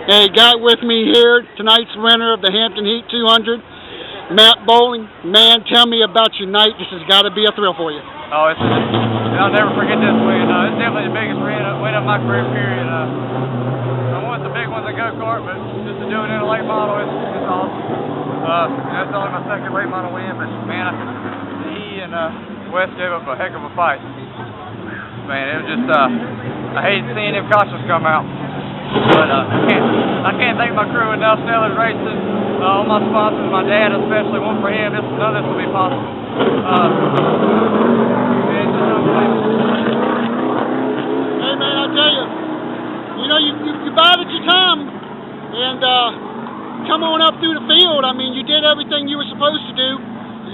Hey, got with me here tonight's winner of the Hampton Heat 200, Matt Bowling. Man, tell me about your night. This has got to be a thrill for you. Oh, I'll never forget this win. It's definitely the biggest win of my career period. I won the big ones in go-kart, but just to do it in a late model, it's awesome. That's only my second late model win, but man, he and Wes gave up a heck of a fight. Man, it was just, I hated seeing them cautions come out. But I can't thank my crew enough. Stellar's Racing, all my sponsors, my dad especially. One for him, none of this would be possible. Hey man, I tell you, you bided your time and come on up through the field. I mean, you did everything you were supposed to do.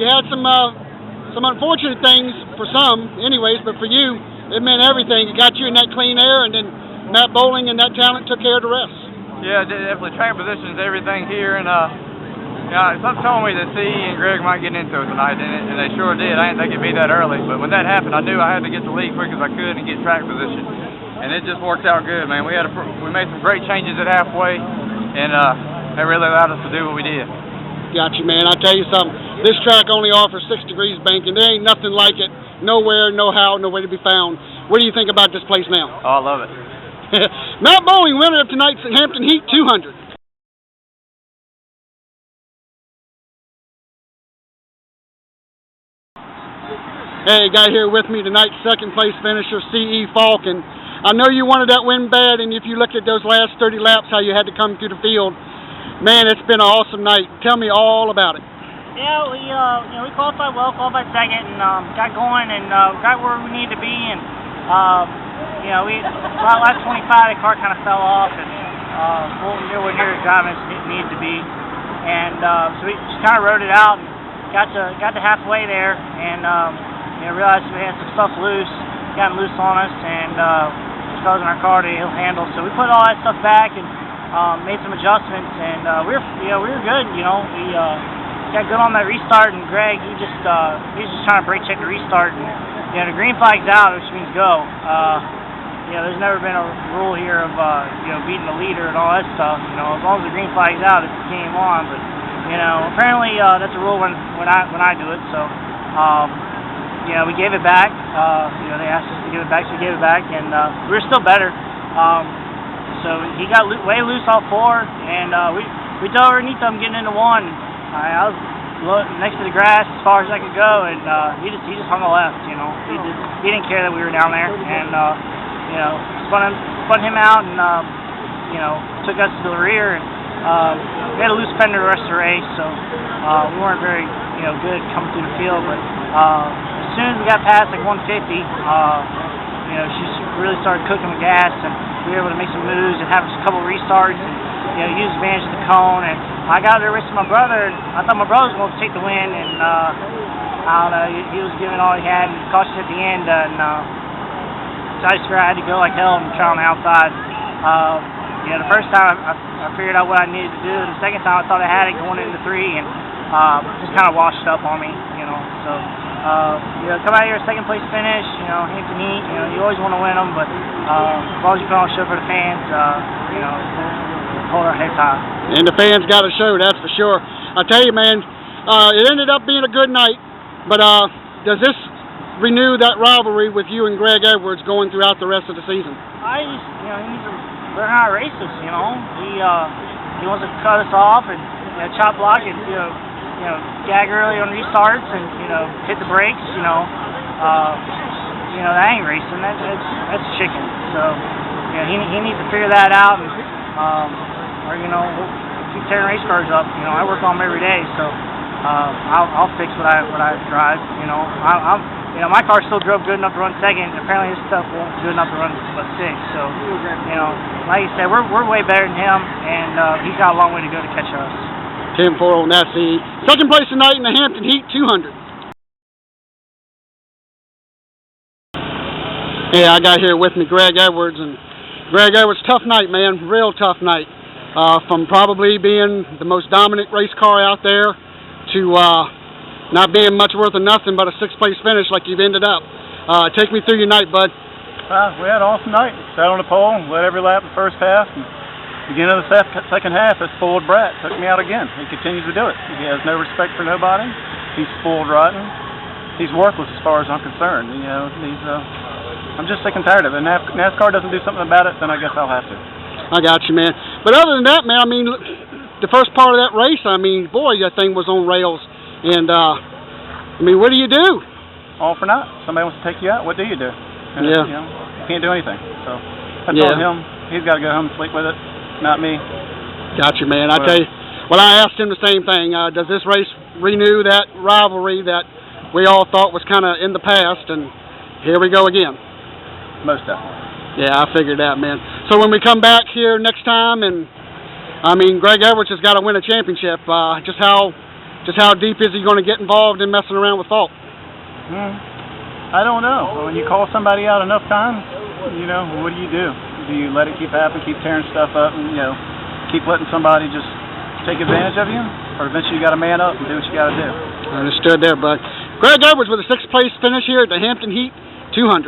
You had some unfortunate things for some, anyways, but for you, it meant everything. It got you in that clean air, and then Matt Bowling and that talent took care of the rest. Yeah, definitely. Track positions, everything here, and something told me that C and Greg might get into it tonight, and they sure did. I didn't think it'd be that early, but when that happened, I knew I had to get the lead quick as I could and get track position, and it just worked out good, man. We made some great changes at halfway, and that really allowed us to do what we did. Got you, man. I'll tell you something. This track only offers 6 degrees banking. There ain't nothing like it. Nowhere, no how, nowhere to be found. What do you think about this place now? Oh, I love it. Matt Bowling, winner of tonight's Hampton Heat 200. Hey, got here with me tonight, second place finisher, C.E. Falk. And I know you wanted that win bad, and if you looked at those last 30 laps, how you had to come through the field, man, it's been an awesome night. Tell me all about it. Yeah, we qualified well, qualified second, and got going and got where we needed to be. And last 25, the car kind of fell off, and we were near the driving as it needed to be. And so we just kind of rode it out and got to halfway there, and realized we had some stuff loose, gotten loose on us, and was causing our car to ill handle. So we put all that stuff back and made some adjustments, and we were good. We got good on that restart, and Greg, he was just trying to brake check the restart, and the green flag's out, which means go. There's never been a rule here of beating the leader and all that stuff. As long as the green flag's out, it's game on. But apparently that's a rule when I do it. So we gave it back. They asked us to give it back, so we gave it back, and we were still better. So he got way loose all four, and we dove underneath them getting into one. I was next to the grass as far as I could go, and he just hung a left. He didn't care that we were down there, and spun him out, and took us to the rear, and we had a loose fender the rest of the race, so we weren't very good coming through the field. But as soon as we got past like 150, she really started cooking the gas, and we were able to make some moves and have a couple restarts, and use advantage of the cone. And I got there racing my brother, and I thought my brother was going to take the win, and I don't know, he was giving all he had and cautious at the end, and so I just figured I had to go like hell and try on the outside. The first time I figured out what I needed to do, and the second time I thought I had it going into 3, and just kind of washed up on me, so come out here second place finish, Hampton Heat, you always want to win them, but as long as you put on a show for the fans, hold our heads high. And the fans got a show, that's for sure. I tell you, man, it ended up being a good night, but does this renew that rivalry with you and Greg Edwards going throughout the rest of the season? He needs to learn how to race us, He wants to cut us off and chop block and gag early on restarts and hit the brakes. That ain't racing. That's chicken. So he needs to figure that out, and we'll keep tearing race cars up. I work on them every day, so I'll fix what I drive. My car still drove good enough to run second. Apparently his stuff won't be good enough to run but 6. So like you said, we're way better than him, and he's got a long way to go to catch us. 10-4 on that seed. Second place tonight in the Hampton Heat 200. Yeah, I got here with me Greg Edwards, and Greg Edwards, tough night, man, real tough night. From probably being the most dominant race car out there to not being much worth of nothing but a 6th place finish like you've ended up. Take me through your night, bud. We had an awesome night. Sat on the pole, led every lap the first half, and Beginning of the second half, this spoiled brat took me out again. He continues to do it. He has no respect for nobody. He's spoiled rotten. He's worthless as far as I'm concerned. You know, I'm just sick and tired of it. NASCAR doesn't do something about it, then I guess I'll have to. I got you, man. But other than that, man, I mean, the first part of that race, I mean, boy, that thing was on rails. And, I mean, what do you do? All for naught. Somebody wants to take you out, what do you do? And yeah. You know, you can't do anything. So I told him he's got to go home and sleep with it, not me. Got you, man. I tell you, well, I asked him the same thing. Does this race renew that rivalry that we all thought was kind of in the past? And here we go again. Most definitely. Yeah, I figured that, man. So when we come back here next time, and I mean, Greg Edwards has got to win a championship. Just how deep is he going to get involved in messing around with Falk? I don't know. When you call somebody out enough times, you know, what do? Do you let it keep happening, keep tearing stuff up, and, you know, keep letting somebody just take advantage of you? Or eventually you got to man up and do what you got to do. Understood there, bud. Greg Edwards with a 6th place finish here at the Hampton Heat 200.